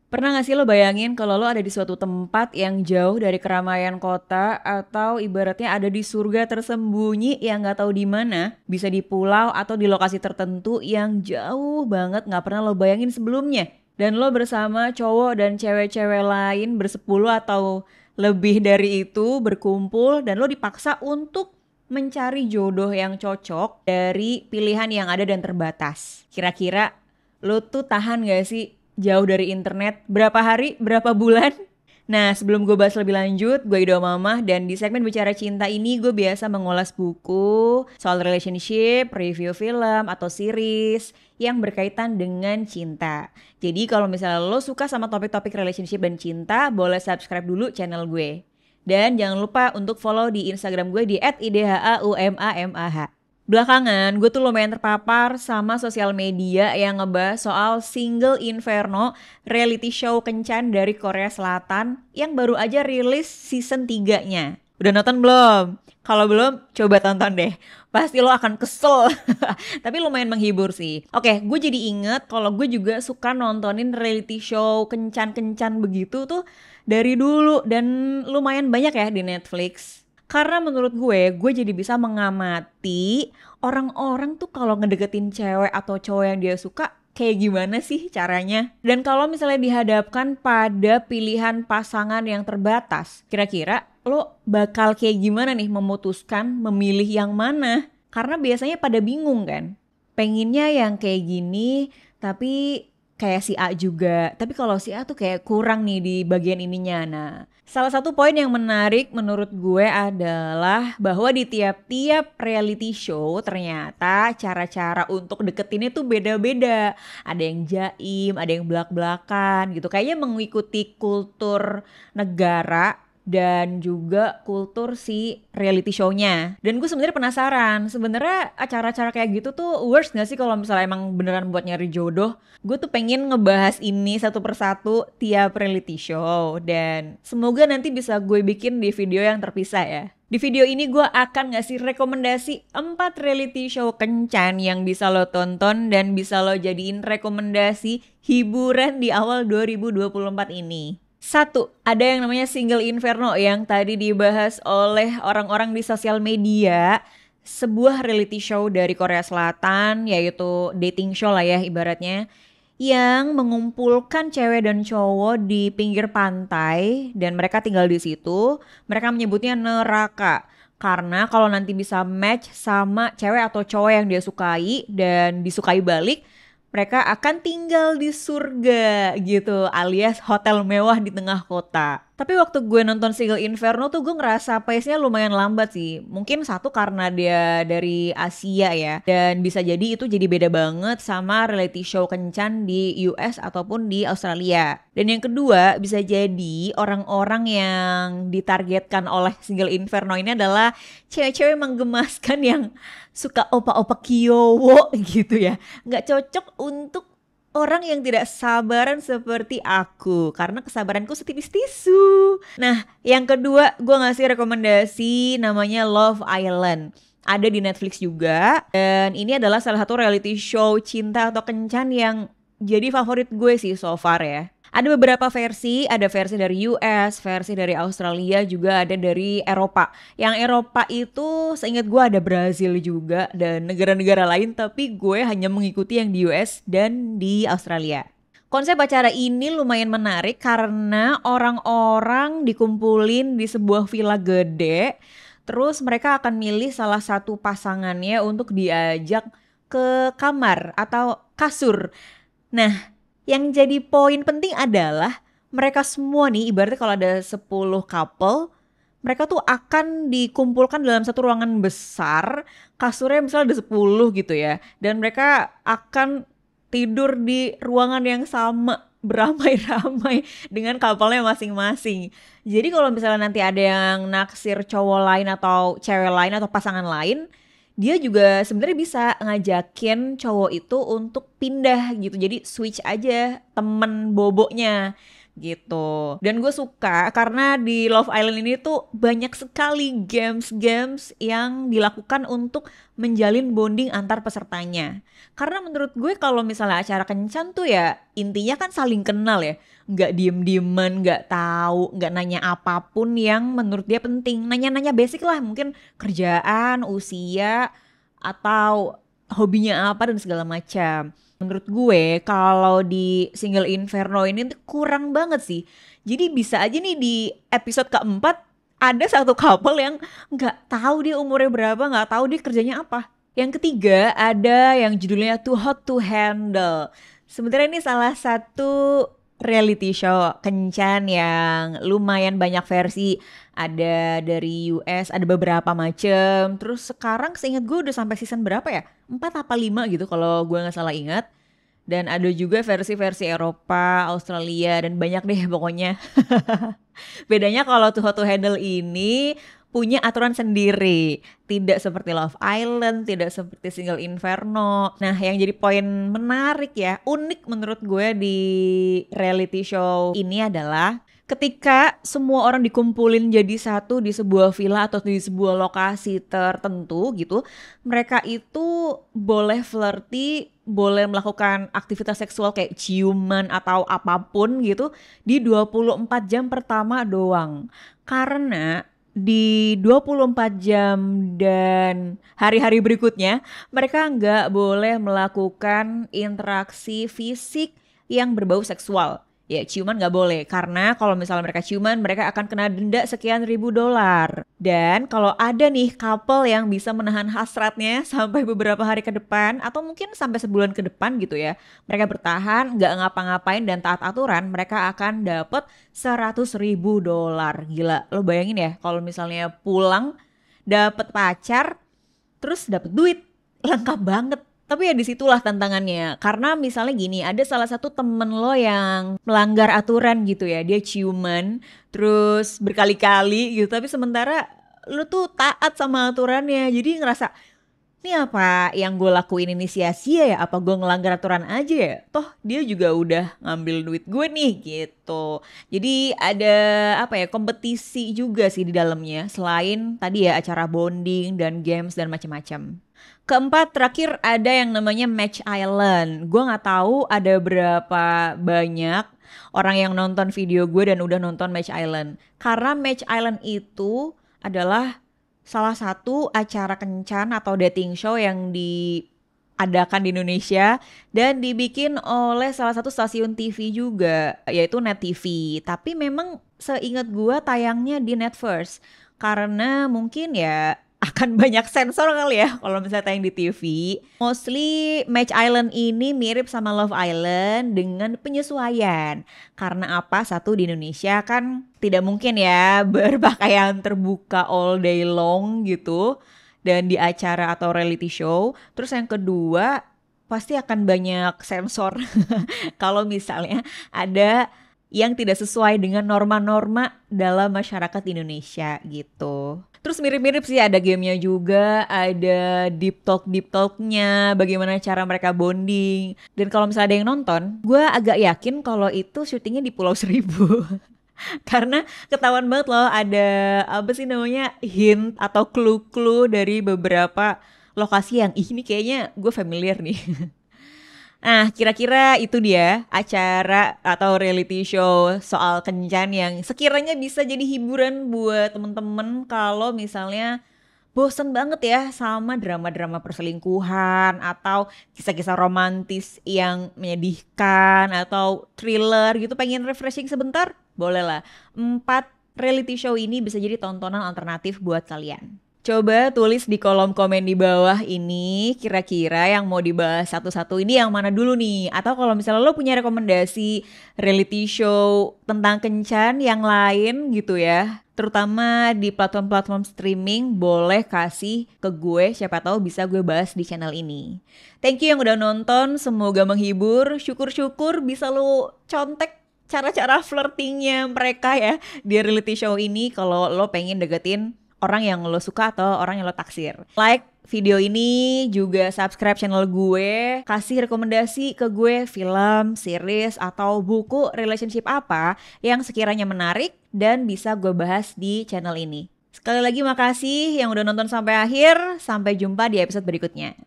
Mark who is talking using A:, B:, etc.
A: Pernah gak sih lo bayangin kalau lo ada di suatu tempat yang jauh dari keramaian kota atau ibaratnya ada di surga tersembunyi yang gak tahu di mana, bisa di pulau atau di lokasi tertentu yang jauh banget gak pernah lo bayangin sebelumnya. Dan lo bersama cowok dan cewek-cewek lain bersepuluh atau lebih dari itu berkumpul dan lo dipaksa untuk mencari jodoh yang cocok dari pilihan yang ada dan terbatas. Kira-kira lo tuh tahan gak sih jauh dari internet? Berapa hari? Berapa bulan? Nah, sebelum gue bahas lebih lanjut, gue Ido Mamah dan di segmen Bicara Cinta ini gue biasa mengulas buku soal relationship, review film atau series yang berkaitan dengan cinta. Jadi kalau misalnya lo suka sama topik-topik relationship dan cinta, boleh subscribe dulu channel gue. Dan jangan lupa untuk follow di Instagram gue di @idhaumamah. Belakangan gue tuh lumayan terpapar sama sosial media yang ngebahas soal Single Inferno, reality show kencan dari Korea Selatan yang baru aja rilis season 3-nya. Udah nonton belum? Kalau belum, coba tonton deh. Pasti lo akan kesel. Tapi lumayan menghibur sih. Oke, gue jadi inget kalau gue juga suka nontonin reality show kencan-kencan begitu tuh dari dulu. Dan lumayan banyak ya di Netflix. Karena menurut gue jadi bisa mengamati orang-orang tuh kalau ngedeketin cewek atau cowok yang dia suka kayak gimana sih caranya. Dan kalau misalnya dihadapkan pada pilihan pasangan yang terbatas, kira-kira lo bakal kayak gimana nih memutuskan memilih yang mana? Karena biasanya pada bingung kan. Pengennya yang kayak gini, tapi kayak si A juga. Tapi kalau si A tuh kayak kurang nih di bagian ininya. Nah, salah satu poin yang menarik menurut gue adalah bahwa di tiap-tiap reality show ternyata cara-cara untuk deketinnya tuh beda-beda. Ada yang jaim, ada yang belak-belakan gitu. Kayaknya mengikuti kultur negara dan juga kultur si reality show-nya. Dan gue sebenarnya penasaran, sebenarnya acara-acara kayak gitu tuh worst gak sih kalau misalnya emang beneran buat nyari jodoh? Gue tuh pengen ngebahas ini satu persatu tiap reality show dan semoga nanti bisa gue bikin di video yang terpisah ya. Di video ini gue akan ngasih rekomendasi 4 reality show kencan yang bisa lo tonton dan bisa lo jadiin rekomendasi hiburan di awal 2024 ini. Satu, ada yang namanya Single Inferno yang tadi dibahas oleh orang-orang di sosial media. Sebuah reality show dari Korea Selatan, yaitu dating show lah ya ibaratnya, yang mengumpulkan cewek dan cowok di pinggir pantai dan mereka tinggal di situ. Mereka menyebutnya neraka. Karena kalau nanti bisa match sama cewek atau cowok yang dia sukai dan disukai balik, mereka akan tinggal di surga gitu, alias hotel mewah di tengah kota. Tapi waktu gue nonton Single Inferno tuh gue ngerasa pace-nya lumayan lambat sih. Mungkin satu karena dia dari Asia ya. Dan bisa jadi itu jadi beda banget sama reality show kencan di US ataupun di Australia. Dan yang kedua bisa jadi orang-orang yang ditargetkan oleh Single Inferno ini adalah cewek-cewek menggemaskan yang suka opa-opa kyowo gitu ya. Nggak cocok untuk orang yang tidak sabaran seperti aku karena kesabaranku setipis tisu. Nah, yang kedua gue ngasih rekomendasi namanya Love Island. Ada di Netflix juga dan ini adalah salah satu reality show cinta atau kencan yang jadi favorit gue sih so far ya. Ada beberapa versi, ada versi dari US, versi dari Australia, juga ada dari Eropa. Yang Eropa itu seingat gue ada Brazil juga dan negara-negara lain, tapi gue hanya mengikuti yang di US dan di Australia. Konsep acara ini lumayan menarik karena orang-orang dikumpulin di sebuah villa gede, terus mereka akan milih salah satu pasangannya untuk diajak ke kamar atau kasur. Nah, yang jadi poin penting adalah mereka semua nih ibaratnya kalau ada 10 couple, mereka tuh akan dikumpulkan dalam satu ruangan besar, kasurnya misalnya ada 10 gitu ya. Dan mereka akan tidur di ruangan yang sama beramai-ramai dengan couple-nya masing-masing. Jadi kalau misalnya nanti ada yang naksir cowok lain atau cewek lain atau pasangan lain, dia juga sebenarnya bisa ngajakin cowok itu untuk pindah gitu. Jadi switch aja temen bobonya gitu. Dan gue suka karena di Love Island ini tuh banyak sekali games-games yang dilakukan untuk menjalin bonding antar pesertanya. Karena menurut gue kalau misalnya acara kencan tuh ya intinya kan saling kenal ya. nggak diem-dieman, nggak tahu, nggak nanya apapun yang menurut dia penting. Nanya-nanya basic lah, mungkin kerjaan, usia, atau hobinya apa dan segala macam. Menurut gue kalau di Single Inferno ini tuh kurang banget sih. Jadi bisa aja nih di episode keempat ada satu couple yang nggak tahu dia umurnya berapa, nggak tahu dia kerjanya apa. Yang ketiga ada yang judulnya Too Hot to Handle. Sebenarnya ini salah satu reality show kencan yang lumayan banyak versi. Ada dari US, ada beberapa macem. Terus sekarang seingat gue udah sampai season berapa ya? 4 apa 5 gitu kalau gue gak salah ingat. Dan ada juga versi-versi Eropa, Australia, dan banyak deh pokoknya. Bedanya kalau Too Hot to Handle ini punya aturan sendiri. Tidak seperti Love Island, tidak seperti Single Inferno. Nah, yang jadi poin menarik ya, unik menurut gue di reality show ini adalah ketika semua orang dikumpulin jadi satu di sebuah villa atau di sebuah lokasi tertentu gitu, mereka itu boleh flirty, boleh melakukan aktivitas seksual kayak ciuman atau apapun gitu di 24 jam pertama doang. Karena di 24 jam dan hari-hari berikutnya mereka nggak boleh melakukan interaksi fisik yang berbau seksual. Ya ciuman nggak boleh karena kalau misalnya mereka ciuman mereka akan kena denda sekian ribu dolar. Dan kalau ada nih couple yang bisa menahan hasratnya sampai beberapa hari ke depan atau mungkin sampai sebulan ke depan gitu ya, mereka bertahan nggak ngapa-ngapain dan taat aturan, mereka akan dapat 100 ribu dolar. Gila, lo bayangin ya kalau misalnya pulang dapat pacar terus dapat duit, lengkap banget. Tapi ya disitulah tantangannya. Karena misalnya gini, ada salah satu temen lo yang melanggar aturan gitu ya. Dia ciuman, terus berkali-kali gitu. Tapi sementara lo tuh taat sama aturannya. Jadi ngerasa, ini apa yang gue lakuin ini sia-sia ya? Apa gue ngelanggar aturan aja ya? Toh dia juga udah ngambil duit gue nih gitu. Jadi ada apa ya, kompetisi juga sih di dalamnya. Selain tadi ya acara bonding dan games dan macam-macam. Keempat, terakhir ada yang namanya Match Island. Gue nggak tahu ada berapa banyak orang yang nonton video gue dan udah nonton Match Island. Karena Match Island itu adalah salah satu acara kencan atau dating show yang diadakan di Indonesia dan dibikin oleh salah satu stasiun TV juga, yaitu Net TV. Tapi memang seingat gue tayangnya di Net First. Karena mungkin ya akan banyak sensor kali ya kalau misalnya tayang di TV. Mostly Match Island ini mirip sama Love Island dengan penyesuaian. Karena apa? Satu, di Indonesia kan tidak mungkin ya berpakaian terbuka all day long gitu. Dan di acara atau reality show. Terus yang kedua, pasti akan banyak sensor. Kalau misalnya ada yang tidak sesuai dengan norma-norma dalam masyarakat Indonesia gitu. Terus mirip-mirip sih, ada gamenya juga, ada deep talknya, bagaimana cara mereka bonding. Dan kalau misalnya ada yang nonton, gue agak yakin kalau itu syutingnya di Pulau Seribu. Karena ketahuan banget loh ada apa sih namanya, hint atau clue-clue dari beberapa lokasi yang ini kayaknya gue familiar nih. Nah, kira-kira itu dia acara atau reality show soal kencan yang sekiranya bisa jadi hiburan buat temen-temen kalau misalnya bosen banget ya sama drama-drama perselingkuhan atau kisah-kisah romantis yang menyedihkan atau thriller gitu, pengen refreshing sebentar, boleh lah. 4 reality show ini bisa jadi tontonan alternatif buat kalian. Coba tulis di kolom komen di bawah ini kira-kira yang mau dibahas satu-satu ini yang mana dulu nih. Atau kalau misalnya lo punya rekomendasi reality show tentang kencan yang lain gitu ya, terutama di platform-platform streaming, boleh kasih ke gue, siapa tahu bisa gue bahas di channel ini. Thank you yang udah nonton, semoga menghibur. Syukur-syukur bisa lo contek cara-cara flirtingnya mereka ya di reality show ini kalau lo pengen deketin orang yang lo suka atau orang yang lo taksir. Like video ini, juga subscribe channel gue, kasih rekomendasi ke gue film, series, atau buku relationship apa yang sekiranya menarik dan bisa gue bahas di channel ini. Sekali lagi makasih yang udah nonton sampai akhir, sampai jumpa di episode berikutnya.